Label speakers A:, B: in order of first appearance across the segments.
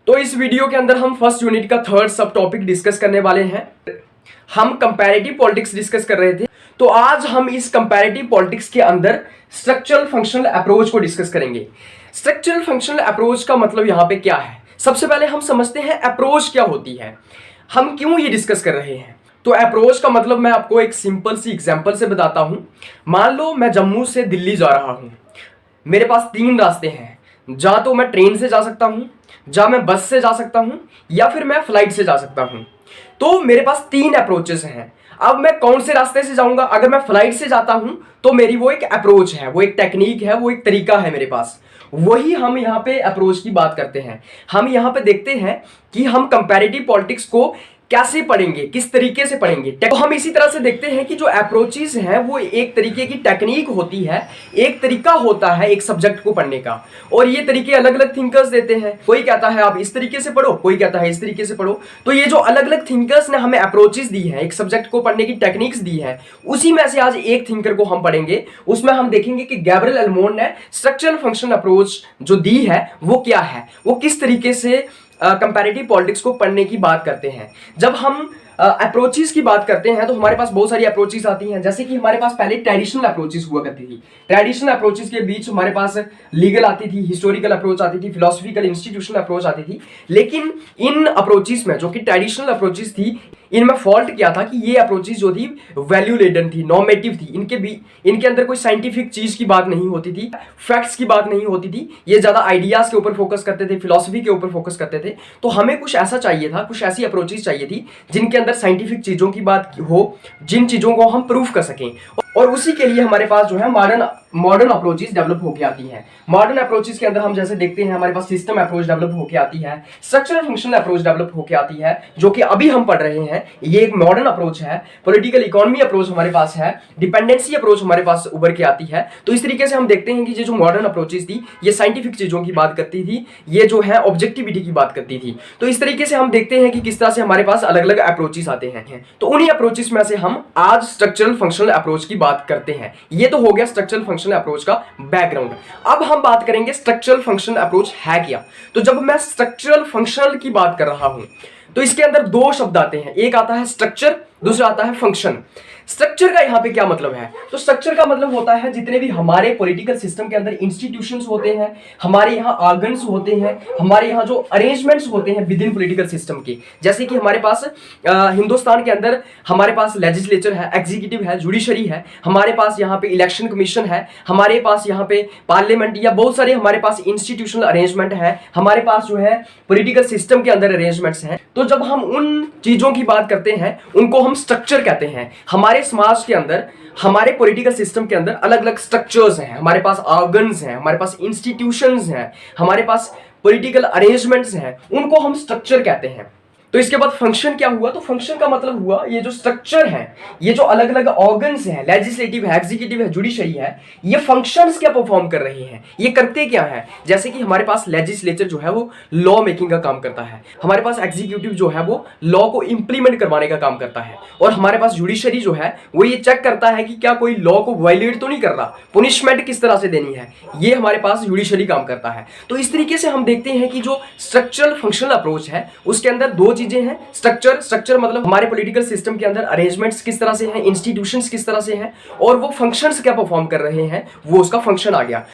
A: तो इस वीडियो के अंदर हम फर्स्ट यूनिट का थर्ड सब टॉपिक डिस्कस करने वाले हैं। हम कंपैरेटिव पॉलिटिक्स डिस्कस कर रहे थे, तो आज हम इस कंपैरेटिव पॉलिटिक्स के अंदर स्ट्रक्चरल फंक्शनल अप्रोच को डिस्कस करेंगे। स्ट्रक्चरल फंक्शनल अप्रोच का मतलब यहाँ पे क्या है, सबसे पहले हम समझते हैं अप्रोच क्या होती है, हम क्यों ये डिस्कस कर रहे हैं। तो अप्रोच का मतलब मैं आपको एक सिंपल सी एग्जांपल से बताता हूं। मान लो मैं जम्मू से दिल्ली जा रहा हूं, मेरे पास तीन रास्ते हैं, जा तो मैं ट्रेन से जा सकता हूं, जा मैं बस से जा सकता हूं, या फिर मैं फ्लाइट से जा सकता हूं। तो मेरे पास तीन अप्रोचेस हैं। अब मैं कौन से रास्ते से जाऊंगा? अगर मैं फ्लाइट से जाता हूं तो मेरी वो एक अप्रोच है, वो एक टेक्निक है, वो एक तरीका है मेरे पास। वही हम यहाँ पे अप्रोच की बात करते हैं। हम यहाँ पे देखते हैं कि हम कंपैरेटिव पॉलिटिक्स को कैसे पढ़ेंगे, किस तरीके से पढ़ेंगे। तो हम इसी तरह से देखते हैं कि जो अप्रोचेस हैं वो एक तरीके की टेक्निक होती है, एक तरीका होता है एक सब्जेक्ट को पढ़ने का। और ये तरीके अलग अलग थिंकर्स देते हैं। कोई कहता है आप इस तरीके से पढ़ो, कोई कहता है इस तरीके से पढ़ो। तो ये जो अलग अलग थिंकर्स ने हमें अप्रोचेस दी हैं, एक सब्जेक्ट को पढ़ने की टेक्निक्स दी है, उसी में से आज एक थिंकर को हम पढ़ेंगे। उसमें हम देखेंगे कि गैब्रियल अल्मोंड ने स्ट्रक्चरल फंक्शनल अप्रोच जो दी है वो क्या है, वो किस तरीके से कंपैरेटिव पॉलिटिक्स को पढ़ने की बात करते हैं। जब हम अप्रोचेस की बात करते हैं तो हमारे पास बहुत सारी अप्रोचेस आती हैं। जैसे कि हमारे पास पहले ट्रेडिशनल अप्रोचेस हुआ करती थी। ट्रेडिशनल अप्रोचेस के बीच हमारे पास लीगल आती थी, हिस्टोरिकल अप्रोच आती थी, फिलोसफिकल इंस्टीट्यूशनल अप्रोच आती थी। लेकिन इन अप्रोचेस में जो कि ट्रेडिशनल अप्रोचेस थी, इनमें फॉल्ट क्या था कि ये अप्रोचेस जो थी वैल्यू लेडन थी, नॉर्मेटिव थी। इनके अंदर कोई साइंटिफिक चीज की बात नहीं होती थी, फैक्ट्स की बात नहीं होती थी। ये ज्यादा आइडियाज के ऊपर फोकस करते थे, फिलोसफी के ऊपर फोकस करते थे। तो हमें कुछ ऐसा चाहिए था, कुछ ऐसी अप्रोचेस चाहिए थी जिनके अंदर साइंटिफिक चीजों की बात हो, जिन चीजों को हम प्रूफ कर सकें। और उसी के लिए हमारे पास जो है मॉडर्न अप्रोचेस डेवलप होके आती हैं। मॉडर्न अप्रोचेस के अंदर हम जैसे देखते हैं हमारे पास सिस्टम अप्रोच डेवलप होके आती है, स्ट्रक्चरल फंक्शनल अप्रोच डेवलप होके आती है, जो कि अभी हम पढ़ रहे हैं। ये एक मॉडर्न अप्रोच है। पॉलिटिकल इकोनॉमी अप्रोच हमारे पास है, डिपेंडेंसी अप्रोच हमारे पास उभर के आती है। तो इस तरीके से हम देखते हैं कि ये जो मॉडर्न अप्रोचेस थी, ये साइंटिफिक चीजों की बात करती थी, ये जो है ऑब्जेक्टिविटी की बात करती थी। तो इस तरीके से हम देखते हैं कि किस तरह से हमारे पास अलग अलग अप्रोचेस आते हैं। तो उन्हीं अप्रोचेस में से हम आज स्ट्रक्चरल फंक्शनल अप्रोच की बात करते हैं। ये तो हो गया स्ट्रक्चरल फंक्शनल अप्रोच का बैकग्राउंड। अब हम बात करेंगे स्ट्रक्चरल फंक्शनल अप्रोच है क्या। तो जब मैं स्ट्रक्चरल फंक्शनल की बात कर रहा हूं तो इसके अंदर दो शब्द आते हैं, एक आता है स्ट्रक्चर, दूसरा आता है फंक्शन। स्ट्रक्चर का यहां पे क्या मतलब है? तो स्ट्रक्चर का मतलब होता है जितने भी हमारे पॉलिटिकल सिस्टम के अंदर इंस्टीट्यूशंस होते हैं, हमारे यहाँ ऑर्गन्स होते हैं, हमारे यहाँ जो अरेंजमेंट्स होते हैं विद इन पॉलिटिकल सिस्टम के। जैसे कि हमारे पास हिंदुस्तान के अंदर हमारे पास लेजिस्लेचर है, एग्जीक्यूटिव है, जुडिशरी है, हमारे पास यहाँ पे इलेक्शन कमीशन है, हमारे पास यहाँ पे पार्लियामेंट, या बहुत सारे हमारे पास इंस्टीट्यूशनल अरेंजमेंट है, हमारे पास जो है पॉलिटिकल सिस्टम के अंदर अरेंजमेंट्स हैं। तो जब हम उन चीजों की बात करते हैं उनको हम स्ट्रक्चर कहते हैं। हमारे समाज के अंदर, हमारे पॉलिटिकल सिस्टम के अंदर अलग अलग स्ट्रक्चर्स हैं, हमारे पास ऑर्गन्स हैं, हमारे पास इंस्टीट्यूशंस हैं, हमारे पास पॉलिटिकल अरेंजमेंट्स हैं, उनको हम स्ट्रक्चर कहते हैं। तो इसके बाद फंक्शन क्या हुआ? तो फंक्शन का मतलब हुआ ये जो स्ट्रक्चर है, ये जो अलग अलग ऑर्गन्स हैं, लेजिस्लेटिव है, एग्जीक्यूटिव है, जुडिशरी है, ये फंक्शंस क्या परफॉर्म कर रहे हैं, ये करते क्या है। जैसे कि हमारे पास लेजिस्लेचर जो है वो लॉ मेकिंग का काम करता है, हमारे पास एग्जीक्यूटिव जो है वो लॉ को इंप्लीमेंट करवाने का काम करता है, और हमारे पास जुडिशरी जो है वो ये चेक करता है कि क्या कोई लॉ को वायलेट तो नहीं कर रहा, पनिशमेंट किस तरह से देनी है, ये हमारे पास जुडिशरी काम करता है। तो इस तरीके से हम देखते हैं कि जो स्ट्रक्चरल फंक्शनल अप्रोच है उसके अंदर दो चीजें हैं। स्ट्रक्चर मतलब हमारे पॉलिटिकल सिस्टम के अंदर अरेंजमेंट्स किस तरह से हैं, इंस्टीट्यूशंस किस तरह से हैं, और वो फंक्शंस क्या परफॉर्म कर रहे हैं, वो उसका फंक्शन आ गया।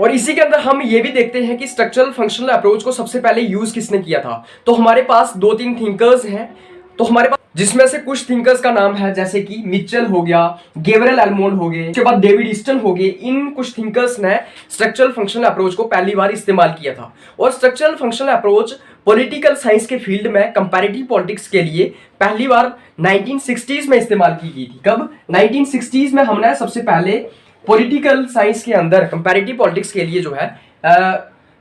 A: और इसी के अंदर हम ये भी देखते हैं कि स्ट्रक्चरल फंक्शनल अप्रोच को सबसे पहले यूज किसने किया था। तो हमारे पास दो तीन थिंकर्स हैं, तो हमारे पास जिसमें से कुछ थिंकर्स का नाम है जैसे कि मिचेल हो गया, गैब्रियल अल्मोंड हो गए, उसके बाद डेविड ईस्टन हो गए। इन कुछ थिंकर्स ने स्ट्रक्चरल फंक्शनल अप्रोच को पहली बार इस्तेमाल किया था। और structural functional approach political science के फील्ड में कंपैरेटिव पॉलिटिक्स के लिए पहली बार 1960s में इस्तेमाल की गई थी। कब? 1960s में हमने सबसे पहले पॉलिटिकल साइंस के अंदर कंपैरेटिव पॉलिटिक्स के लिए जो है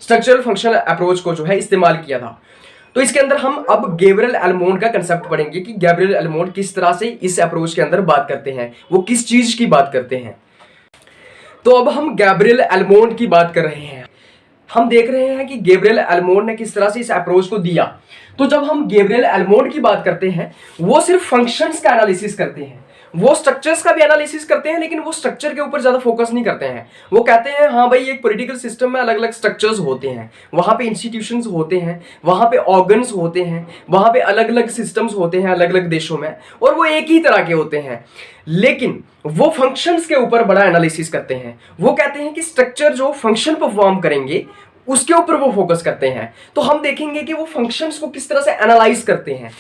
A: स्ट्रक्चरल फंक्शनल अप्रोच को जो है इस्तेमाल किया था। तो इसके अंदर हम अब गैब्रियल अल्मोंड का कंसेप्ट पढ़ेंगे कि गैब्रियल अल्मोंड किस तरह से इस अप्रोच के अंदर बात करते हैं, वो किस चीज की बात करते हैं। तो अब हम गैब्रियल अल्मोंड की बात कर रहे हैं। हम देख रहे हैं कि गैब्रियल अल्मोंड ने किस तरह से इस अप्रोच को दिया। तो जब हम गैब्रियल अल्मोंड की बात करते हैं वो सिर्फ फंक्शंस का एनालिसिस करते हैं, वो स्ट्रक्चर्स का भी एनालिसिस करते हैं, लेकिन वो स्ट्रक्चर के ऊपर ज्यादा फोकस नहीं करते हैं। वो कहते हैं हाँ भाई एक पॉलिटिकल सिस्टम में अलग अलग स्ट्रक्चर्स होते हैं, वहां पे इंस्टीट्यूशंस होते हैं, वहां पे ऑर्गन्स होते हैं, वहां पे अलग अलग सिस्टम्स होते हैं अलग अलग देशों में, और वो एक ही तरह के होते हैं, लेकिन वो फंक्शंस के ऊपर बड़ा एनालिसिस करते हैं। वो कहते हैं कि स्ट्रक्चर जो फंक्शन परफॉर्म करेंगे उसके ऊपर वो फोकस करते हैं। तो हम देखेंगे कि वो फंक्शंस को किस तरह से एनालाइज करते हैं।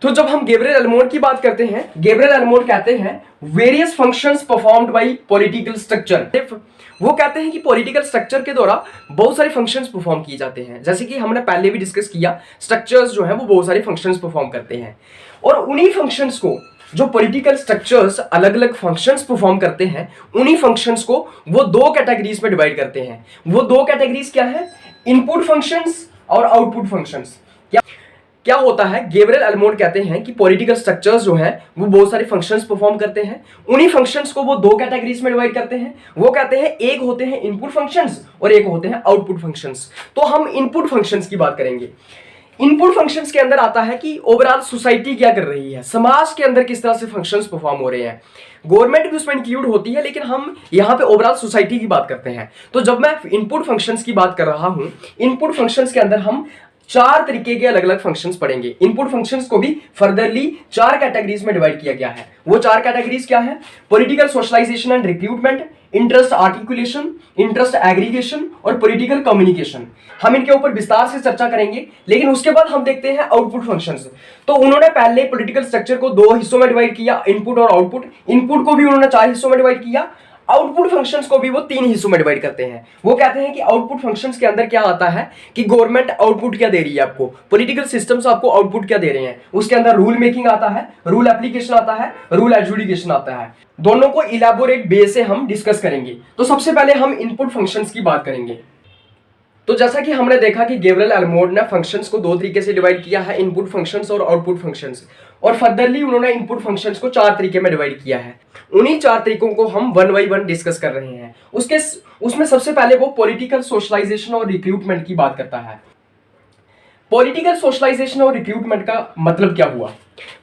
A: तो जब हम गैब्रियल अल्मोंड की बात करते हैं, गैब्रियल अल्मोंड कहते हैं various functions performed by political structure. वो कहते हैं कि पॉलिटिकल स्ट्रक्चर के द्वारा बहुत सारे फंक्शंस परफॉर्म किए जाते हैं। जैसे कि हमने पहले भी डिस्कस किया, स्ट्रक्चर्स जो है वो बहुत सारे फंक्शंस परफॉर्म करते हैं, और उन्हीं फंक्शंस को जो पॉलिटिकल स्ट्रक्चर्स अलग अलग फंक्शंस परफॉर्म करते हैं, उन्हीं फंक्शंस को वो दो कैटेगरीज में डिवाइड करते हैं। वो दो कैटेगरीज क्या है? इनपुट फंक्शंस और आउटपुट फंक्शंस। क्या होता है? गैब्रियल अल्मोंड कहते हैं कि पॉलिटिकल स्ट्रक्चर्स जो हैं वो बहुत सारे फंक्शंस परफॉर्म करते हैं, उन्हीं फंक्शंस को वो दो कैटेगरीज में डिवाइड करते हैं। वो कहते हैं एक होते हैं इनपुट फंक्शंस और एक होते हैं आउटपुट फंक्शंस। तो हम इनपुट फंक्शंस की बात करेंगे। इनपुट फंक्शंस के अंदर आता है कि ओवरऑल सोसाइटी क्या कर रही है, समाज के अंदर किस तरह से फंक्शंस परफॉर्म हो रहे हैं। गवर्नमेंट भी उसमें इंक्लूड होती है, लेकिन हम यहाँ पे ओवरऑल सोसाइटी की बात करते हैं। तो जब मैं इनपुट फंक्शंस की बात कर रहा हूँ, इनपुट फंक्शंस के अंदर हम चार तरीके के अलग अलग फंक्शंस पढ़ेंगे। इनपुट फंक्शंस को भी फर्दरली चार कैटेगरीज में डिवाइड किया गया है। वो चार कैटेगरीज क्या है? Political socialization and recruitment, interest articulation, interest aggregation और पॉलिटिकल कम्युनिकेशन। हम इनके ऊपर विस्तार से चर्चा करेंगे, लेकिन उसके बाद हम देखते हैं आउटपुट फंक्शंस। तो उन्होंने पहले पॉलिटिकल स्ट्रक्चर को दो हिस्सों में डिवाइड किया, इनपुट और आउटपुट। इनपुट को भी उन्होंने चार हिस्सों में डिवाइड किया, आउटपुट फंक्शंस को भी वो तीन हिस्सों में डिवाइड करते हैं। वो कहते हैं कि आउटपुट फंक्शंस के अंदर क्या आता है कि गवर्नमेंट आउटपुट क्या दे रही है आपको, पॉलिटिकल सिस्टम्स आपको आउटपुट क्या दे रहे हैं। उसके अंदर रूल मेकिंग आता है, रूल एप्लीकेशन आता है, रूल एडजुडिकेशन आता है। दोनों को इलैबोरेट वे से हम डिस्कस करेंगे। तो सबसे पहले हम इनपुट फंक्शंस की बात करेंगे। तो जैसा कि हमने देखा कि गैब्रियल अल्मोंड ने फंक्शंस को दो तरीके से डिवाइड किया है, इनपुट फंक्शंस और आउटपुट फंक्शंस, और फर्दरली उन्होंने इनपुट फंक्शंस को चार तरीके में डिवाइड किया है। उन्हीं चार तरीकों को हम वन बाई वन डिस्कस कर रहे हैं। उसमें सबसे पहले वो पॉलिटिकल सोशलाइजेशन और रिक्रूटमेंट की बात करता है। पॉलिटिकल सोशलाइजेशन और रिक्रूटमेंट का मतलब क्या हुआ?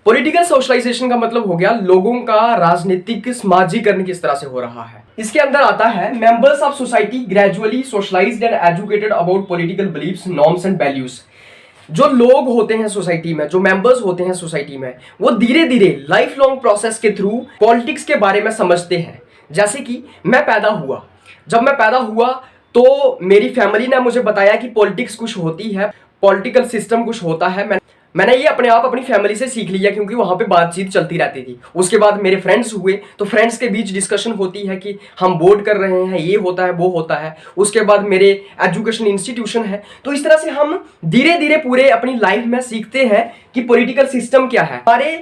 A: पॉलिटिकल सोशलाइजेशन का मतलब हो गया लोगों का राजनीतिक समाजीकरण किस तरह से हो रहा है। इसके अंदर आता है members of society gradually socialised and educated about political beliefs, norms and values. जो लोग होते हैं सोसाइटी में, जो मेंबर्स होते हैं सोसाइटी में, वो धीरे धीरे लाइफ लॉन्ग प्रोसेस के थ्रू पॉलिटिक्स के बारे में समझते हैं। जैसे कि मैं पैदा हुआ, जब मैं पैदा हुआ तो मेरी फैमिली ने मुझे बताया कि पॉलिटिक्स कुछ होती है, पॉलिटिकल सिस्टम कुछ होता है। मैंने ये अपने आप अपनी फैमिली से सीख लिया, क्योंकि वहां पे बातचीत चलती रहती थी। उसके बाद मेरे फ्रेंड्स हुए, तो फ्रेंड्स के बीच डिस्कशन होती है कि हम वोट कर रहे हैं, ये होता है वो होता है। उसके बाद मेरे एजुकेशन इंस्टीट्यूशन है। तो इस तरह से हम धीरे धीरे पूरे अपनी लाइफ में सीखते हैं कि पॉलिटिकल सिस्टम क्या है। हमारे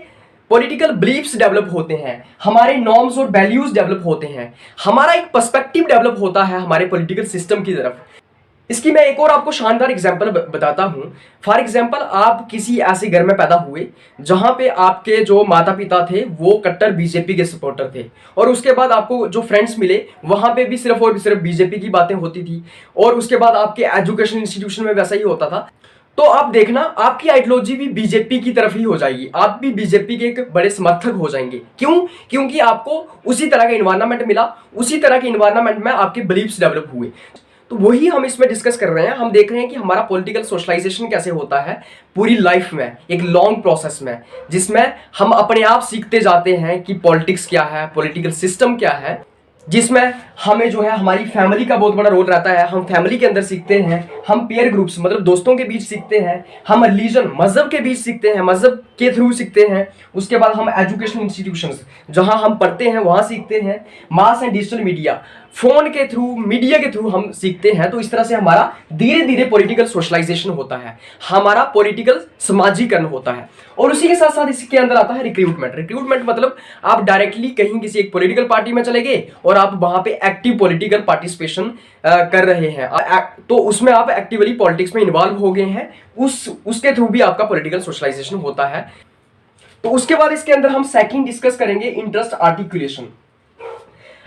A: पॉलिटिकल बिलीफ्स डेवलप होते हैं, हमारे नॉर्म्स और वैल्यूज डेवलप होते हैं, हमारा एक पर्सपेक्टिव डेवलप होता है हमारे पॉलिटिकल सिस्टम की तरफ। इसकी मैं एक और आपको शानदार एग्जांपल बताता हूं। फॉर एग्जांपल, आप किसी ऐसे घर में पैदा हुए जहां पे आपके जो माता पिता थे वो कट्टर बीजेपी के सपोर्टर थे, और उसके बाद आपको जो फ्रेंड्स मिले वहां पे भी सिर्फ और सिर्फ बीजेपी की बातें होती थी, और उसके बाद आपके एजुकेशन इंस्टीट्यूशन में वैसा ही होता था। तो आप देखना, आपकी आइडियोलॉजी भी बीजेपी की तरफ ही हो जाएगी, आप भी बीजेपी के एक बड़े समर्थक हो जाएंगे। क्यों? क्योंकि आपको उसी तरह का इन्वायरमेंट मिला, उसी तरह के इन्वायरमेंट में आपके बिलीफ्स डेवलप हुए। तो वही हम इसमें डिस्कस कर रहे हैं। हम देख रहे हैं कि हमारा पॉलिटिकल सोशलाइजेशन कैसे होता है पूरी लाइफ में, एक लॉन्ग प्रोसेस में, जिसमें हम अपने आप सीखते जाते हैं कि पॉलिटिक्स क्या है, पॉलिटिकल सिस्टम क्या है, जिसमें हमें जो है हमारी फैमिली का बहुत बड़ा रोल रहता है। हम फैमिली के अंदर सीखते हैं, हम पेयर ग्रुप्स मतलब दोस्तों के बीच सीखते हैं, हम रिलीजन मजहब के बीच सीखते हैं, मजहब के थ्रू सीखते हैं। उसके बाद हम एजुकेशन इंस्टीट्यूशंस जहां हम पढ़ते हैं वहां सीखते हैं। Mass and digital media, phone के थ्रू, मीडिया के थ्रू हम सीखते हैं। तो इस तरह से हमारा धीरे धीरे पॉलिटिकल सोशलाइजेशन होता है, हमारा पॉलिटिकल समाजीकरण होता है। और उसी के साथ साथ इसके अंदर आता है रिक्रूटमेंट। रिक्रूटमेंट मतलब आप डायरेक्टली कहीं किसी एक पॉलिटिकल पार्टी में चले गए और आप वहां पे एक्टिव पॉलिटिकल पार्टिसिपेशन कर रहे हैं, तो उसमें आप एक्टिवली पॉलिटिक्स में इन्वॉल्व हो गए हैं, उसके थ्रू भी आपका पॉलिटिकल सोशलाइजेशन होता है। तो उसके बाद इसके अंदर हम सेकंड डिस्कस करेंगे इंटरेस्ट आर्टिकुलेशन।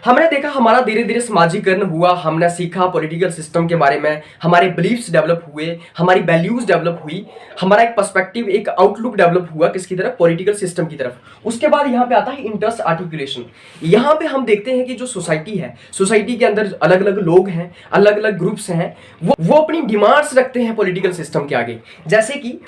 A: हमने देखा हमारा धीरे धीरे समाजीकरण हुआ, हमने सीखा पॉलिटिकल सिस्टम के बारे में, हमारे बिलीफ्स डेवलप हुए, हमारी वैल्यूज डेवलप हुई, हमारा एक पर्सपेक्टिव, एक आउटलुक डेवलप हुआ किसकी तरफ, पॉलिटिकल सिस्टम की तरफ। उसके बाद यहाँ पे आता है इंटरेस्ट आर्टिकुलेशन। यहाँ पे हम देखते हैं कि जो सोसाइटी है, सोसाइटी के अंदर अलग अलग लोग हैं, अलग अलग ग्रुप्स हैं, वो अपनी डिमांड्स रखते हैं पॉलिटिकल सिस्टम के आगे। जैसे कि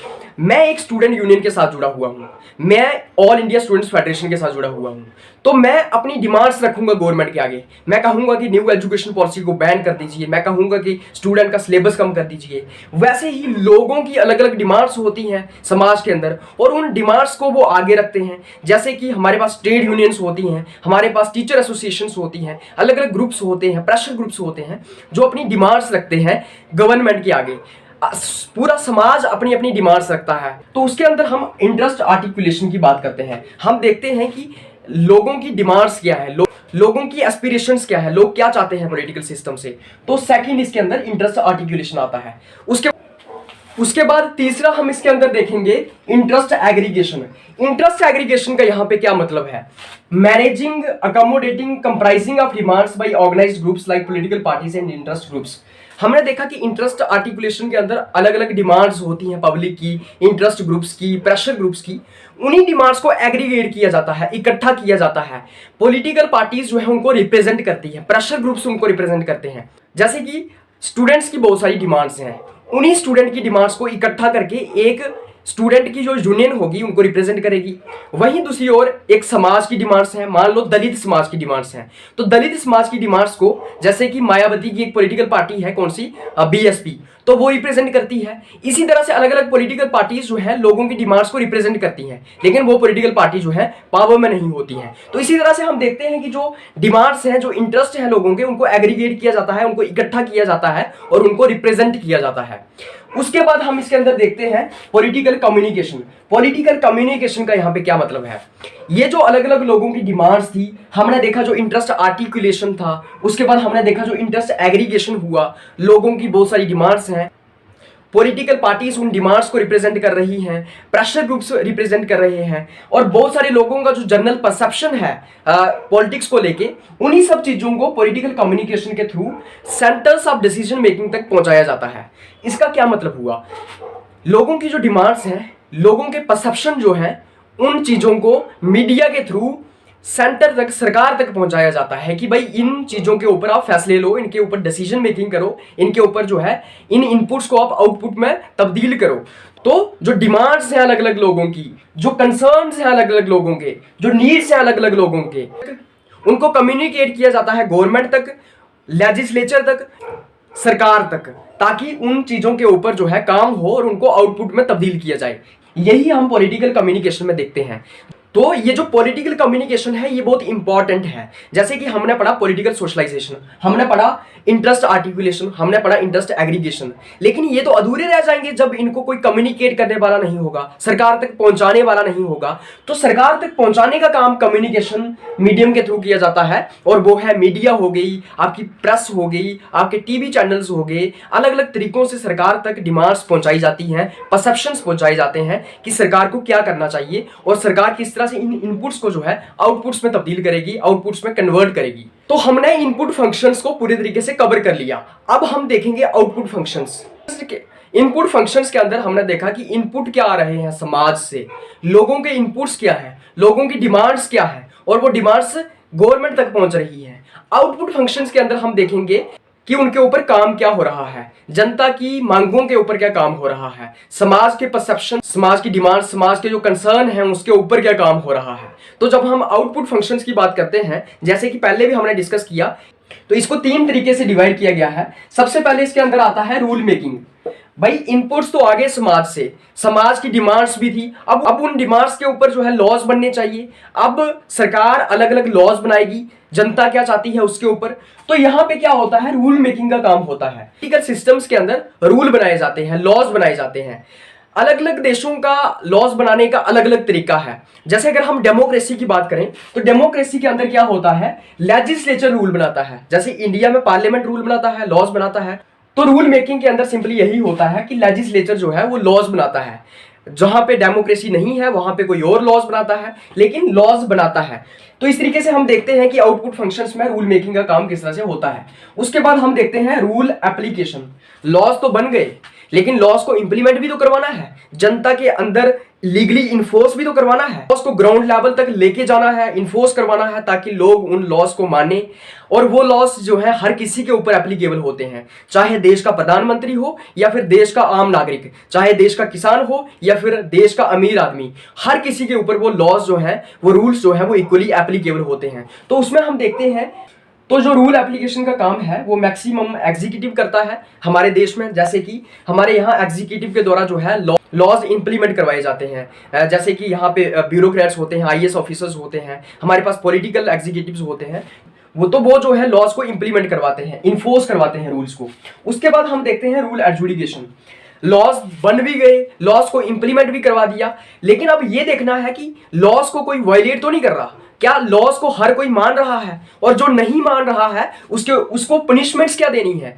A: मैं एक स्टूडेंट यूनियन के साथ जुड़ा हुआ हूँ, मैं ऑल इंडिया स्टूडेंट्स फेडरेशन के साथ जुड़ा हुआ हूँ, तो मैं अपनी डिमांड्स रखूंगा गवर्नमेंट के आगे। मैं कहूंगा कि न्यू एजुकेशन पॉलिसी को बैन कर दीजिए, मैं कहूंगा कि स्टूडेंट का सिलेबस कम कर दीजिए। वैसे ही लोगों की अलग अलग डिमांड्स होती हैं समाज के अंदर, और उन डिमांड्स को वो आगे रखते हैं। जैसे कि हमारे पास ट्रेड यूनियंस होती हैं, हमारे पास टीचर एसोसिएशंस होती हैं, अलग अलग ग्रुप्स होते हैं, प्रेशर ग्रुप्स होते हैं, जो अपनी डिमांड्स रखते हैं गवर्नमेंट के आगे। पूरा समाज अपनी अपनी डिमांड्स रखता है। तो उसके अंदर हम इंटरेस्ट आर्टिकुलेशन की बात करते हैं। हम देखते हैं कि लोगों की डिमांड्स क्या है, लोगों की एस्पिरेशंस क्या है, लोग क्या चाहते हैं पॉलिटिकल सिस्टम से। तो सेकंड इसके अंदर इंटरेस्ट आर्टिकुलेशन आता है। उसके बाद तीसरा हम इसके अंदर देखेंगे इंटरेस्ट एग्रीगेशन। इंटरेस्ट एग्रीगेशन का यहाँ पे क्या मतलब है, managing, accommodating, compromising of demands by organized groups like political parties and interest groups. हमने देखा कि इंटरेस्ट आर्टिकुलेशन के अंदर अलग अलग डिमांड्स होती हैं, पब्लिक की, इंटरेस्ट ग्रुप्स की, प्रेशर ग्रुप्स की। उन्हीं डिमांड्स को एग्रीगेट किया जाता है, इकट्ठा किया जाता है। पॉलिटिकल पार्टीज जो है उनको रिप्रेजेंट करती है, प्रेशर ग्रुप्स उनको रिप्रेजेंट करते हैं। जैसे कि स्टूडेंट्स की बहुत सारी डिमांड्स हैं, उन्हीं स्टूडेंट की डिमांड्स को इकट्ठा करके एक स्टूडेंट की जो यूनियन होगी उनको रिप्रेजेंट करेगी। वहीं दूसरी ओर एक समाज की डिमांड्स हैं, मान लो दलित समाज की डिमांड्स हैं, तो दलित समाज की डिमांड्स को, जैसे कि मायावती की एक पॉलिटिकल पार्टी है, कौन सी, बीएसपी, तो वो रिप्रेजेंट करती है। इसी तरह से अलग अलग पॉलिटिकल पार्टीज जो है लोगों की डिमांड्स को रिप्रेजेंट करती हैं, लेकिन वो पॉलिटिकल पार्टी जो है पावर में नहीं होती है। तो इसी तरह से हम देखते हैं कि जो डिमांड्स हैं, जो इंटरेस्ट है लोगों के, उनको एग्रीगेट किया जाता है, उनको इकट्ठा किया जाता है और उनको रिप्रेजेंट किया जाता है। उसके बाद हम इसके अंदर देखते हैं पॉलिटिकल कम्युनिकेशन। पॉलिटिकल कम्युनिकेशन का यहाँ पे क्या मतलब है, ये जो अलग अलग लोगों की डिमांड्स थी, हमने देखा जो इंटरेस्ट आर्टिकुलेशन था, उसके बाद हमने देखा जो इंटरेस्ट एग्रीगेशन हुआ, लोगों की बहुत सारी डिमांड्स हैं, पॉलिटिकल पार्टीज उन डिमांड्स को रिप्रेजेंट कर रही हैं, प्रेशर ग्रुप्स रिप्रेजेंट कर रहे हैं, और बहुत सारे लोगों का जो जनरल परसेप्शन है पॉलिटिक्स को लेके, उन्हीं सब चीजों को पॉलिटिकल कम्युनिकेशन के through centres of decision making तक पहुंचाया जाता है। इसका क्या मतलब हुआ, लोगों की जो डिमांड्स हैं, लोगों के परसेप्शन जो है, उन चीजों को मीडिया के थ्रू सेंटर तक, सरकार तक पहुंचाया जाता है कि भाई इन चीजों के ऊपर आप फैसले लो, इनके ऊपर डिसीजन मेकिंग करो, इनके ऊपर जो है इन इनपुट्स को आप आउटपुट में तब्दील करो। तो जो डिमांड्स हैं अलग अलग लोगों की, जो कंसर्न्स हैं अलग अलग लोगों के, जो नीड्स हैं अलग अलग लोगों के, उनको कम्युनिकेट किया जाता है गवर्नमेंट तक, लेजिस्लेचर तक, सरकार तक, ताकि उन चीजों के ऊपर जो है काम हो और उनको आउटपुट में तब्दील किया जाए। यही हम पॉलिटिकल कम्युनिकेशन में देखते हैं। तो ये जो पॉलिटिकल कम्युनिकेशन है ये बहुत इंपॉर्टेंट है। जैसे कि हमने पढ़ा पॉलिटिकल सोशलाइजेशन, हमने पढ़ा इंटरेस्ट आर्टिकुलेशन, हमने पढ़ा इंटरेस्ट एग्रीगेशन, लेकिन ये तो अधूरे रह जाएंगे जब इनको कोई कम्युनिकेट करने वाला नहीं होगा, सरकार तक पहुंचाने वाला नहीं होगा। तो सरकार तक पहुंचाने का काम कम्युनिकेशन मीडियम के थ्रू किया जाता है, और वो है मीडिया हो गई, आपकी प्रेस हो गई, आपके टीवी चैनल्स हो गए। अलग अलग तरीकों से सरकार तक डिमांड्स पहुंचाई जाती हैं, परसेप्शंस पहुंचाए जाते हैं कि सरकार को क्या करना चाहिए, और सरकार किस तरह से इन इनपुट्स को जो है आउटपुट्स में तब्दील करेगी, आउटपुट्स में कन्वर्ट करेगी। तो हमने इनपुट फंक्शंस को पूरी तरीके से कवर कर लिया। अब हम देखेंगे आउटपुट फंक्शंस। इनपुट फंक्शंस के अंदर हमने देखा कि इनपुट क्या आ रहे हैं समाज से, लोगों के इनपुट्स क्या है, लोगों की डिमांड्स क्या है, और वो डिमांड्स गवर्नमेंट तक पहुंच रही है। आउटपुट फंक्शंस के अंदर हम देखेंगे कि उनके ऊपर काम क्या हो रहा है, जनता की मांगों के ऊपर क्या काम हो रहा है, समाज के परसेप्शन, समाज की डिमांड, समाज के जो कंसर्न हैं उसके ऊपर क्या काम हो रहा है। तो जब हम आउटपुट फंक्शंस की बात करते हैं, जैसे कि पहले भी हमने डिस्कस किया, तो इसको 3 तरीके से डिवाइड किया गया है। सबसे पहले इसके अंदर आता है रूल मेकिंग। भाई इनपुट्स तो आगे समाज से, समाज की डिमांड्स भी थी, अब उन डिमांड्स के ऊपर जो है लॉज बनने चाहिए। अब सरकार अलग अलग लॉज बनाएगी, जनता क्या चाहती है उसके ऊपर। तो यहाँ पे क्या होता है, रूल मेकिंग का काम होता है। पॉलिटिकल सिस्टम्स के अंदर रूल बनाए जाते हैं, लॉज बनाए जाते हैं। अलग अलग देशों का लॉज बनाने का अलग अलग तरीका है। जैसे अगर हम डेमोक्रेसी की बात करें, तो डेमोक्रेसी के अंदर क्या होता है, लेजिस्लेचर रूल बनाता है। जैसे इंडिया में पार्लियामेंट रूल बनाता है, लॉज बनाता है। तो रूल मेकिंग के अंदर सिंपली यही होता है कि लेजिस्लेचर जो है वो लॉज बनाता है। जहां पे डेमोक्रेसी नहीं है वहां पे कोई और लॉज बनाता है, लेकिन लॉज बनाता है। तो इस तरीके से हम देखते हैं कि आउटपुट फंक्शंस में रूल मेकिंग का काम किस तरह से होता है। उसके बाद हम देखते हैं रूल एप्लीकेशन। लॉज तो बन गए, लेकिन लॉज को इंप्लीमेंट भी तो करवाना है, जनता के अंदर लीगली इन्फोर्स भी तो करवाना है, लॉज को ग्राउंड लेवल तक लेके जाना है, इन्फोर्स करवाना है, ताकि लोग उन लॉज को माने। और वो लॉज जो है हर किसी के ऊपर एप्लीकेबल होते हैं, चाहे देश का प्रधानमंत्री हो या फिर देश का आम नागरिक, चाहे देश का किसान हो या फिर देश का अमीर आदमी, हर किसी के ऊपर वो लॉज जो है, वो रूल्स जो है वो इक्वली एप्लीकेबल होते हैं। तो उसमें हम देखते हैं, तो जो रूल एप्लीकेशन का काम है वो मैक्सिमम एग्जीक्यूटिव करता है हमारे देश में। जैसे कि हमारे यहाँ एग्जीक्यूटिव के द्वारा जो है लॉज इंप्लीमेंट करवाए जाते हैं। जैसे कि यहाँ पे ब्यूरोक्रेट्स होते हैं, आईएएस ऑफिसर्स होते हैं, हमारे पास पॉलिटिकल एग्जीक्यूटिव्स होते हैं, वो जो है लॉज को इंप्लीमेंट करवाते हैं, इन्फोर्स करवाते हैं रूल्स को। उसके बाद हम देखते हैं रूल एडजुडिकेशन। लॉज बन भी गए, लॉज को इंप्लीमेंट भी करवा दिया, लेकिन अब ये देखना है कि लॉज को कोई वायलेट तो नहीं कर रहा, क्या लॉज को हर कोई मान रहा है, और जो नहीं मान रहा है उसको पनिशमेंट्स क्या देनी है,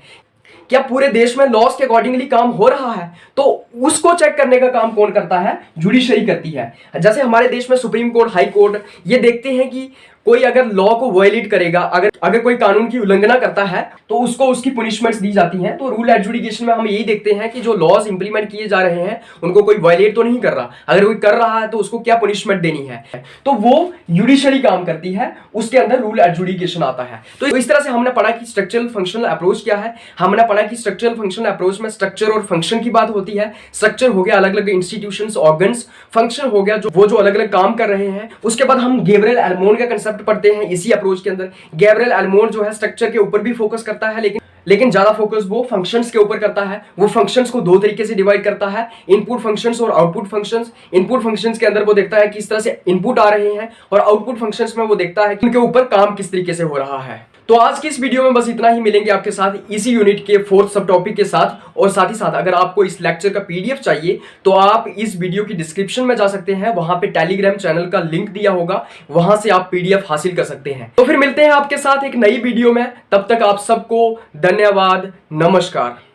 A: क्या पूरे देश में लॉज के अकॉर्डिंगली काम हो रहा है। तो उसको चेक करने का काम कौन करता है? जुडिशरी करती है। जैसे हमारे देश में सुप्रीम कोर्ट, हाई कोर्ट ये देखते हैं कि कोई अगर लॉ को वायलेट करेगा, अगर कोई कानून की उल्लंघना करता है तो उसको उसकी पनिशमेंट्स दी जाती हैं। तो रूल एडजुडिकेशन में हम यही देखते हैं कि जो लॉज इंप्लीमेंट किए जा रहे हैं उनको कोई वायलेट तो नहीं कर रहा, अगर कोई कर रहा है तो उसको क्या पनिशमेंट देनी है, तो वो जुडिशरी काम करती है, उसके अंदर रूल एडजुडिकेशन आता है। तो इस तरह से हमने पढ़ा कि स्ट्रक्चरल फंक्शनल अप्रोच क्या है। हमने पढ़ा कि स्ट्रक्चरल फंक्शनल अप्रोच में स्ट्रक्चर और फंक्शन की बात होती है। स्ट्रक्चर हो गया अलग अलग इंस्टीट्यूशंस, ऑर्गन्स, फंक्शन हो गया जो अलग अलग काम कर रहे हैं। उसके बाद हम गैब्रियल एल्मोन का कंसेप्ट पढ़ते हैं इसी अप्रोच के अंदर। गैब्रियल एल्मोन जो है स्ट्रक्चर के ऊपर भी फोकस करता है, लेकिन ज्यादा फोकस वो फंक्शंस के ऊपर करता है। वो फंक्शंस को दो तरीके से डिवाइड करता है, इनपुट फंक्शंस और आउटपुट फंक्शंस। इनपुट फंक्शंस के अंदर वो देखता है किस तरह से इनपुट आ रहे हैं, और आउटपुट फंक्शंस में वो देखता है कि उनके ऊपर काम किस तरीके से हो रहा है। तो आज की इस वीडियो में बस इतना ही। मिलेंगे आपके साथ इसी यूनिट के 4th सब टॉपिक के साथ। और साथ ही साथ अगर आपको इस लेक्चर का पीडीएफ चाहिए तो आप इस वीडियो की डिस्क्रिप्शन में जा सकते हैं, वहां पे टेलीग्राम चैनल का लिंक दिया होगा, वहां से आप पीडीएफ हासिल कर सकते हैं। तो फिर मिलते हैं आपके साथ एक नई वीडियो में, तब तक आप सबको धन्यवाद, नमस्कार।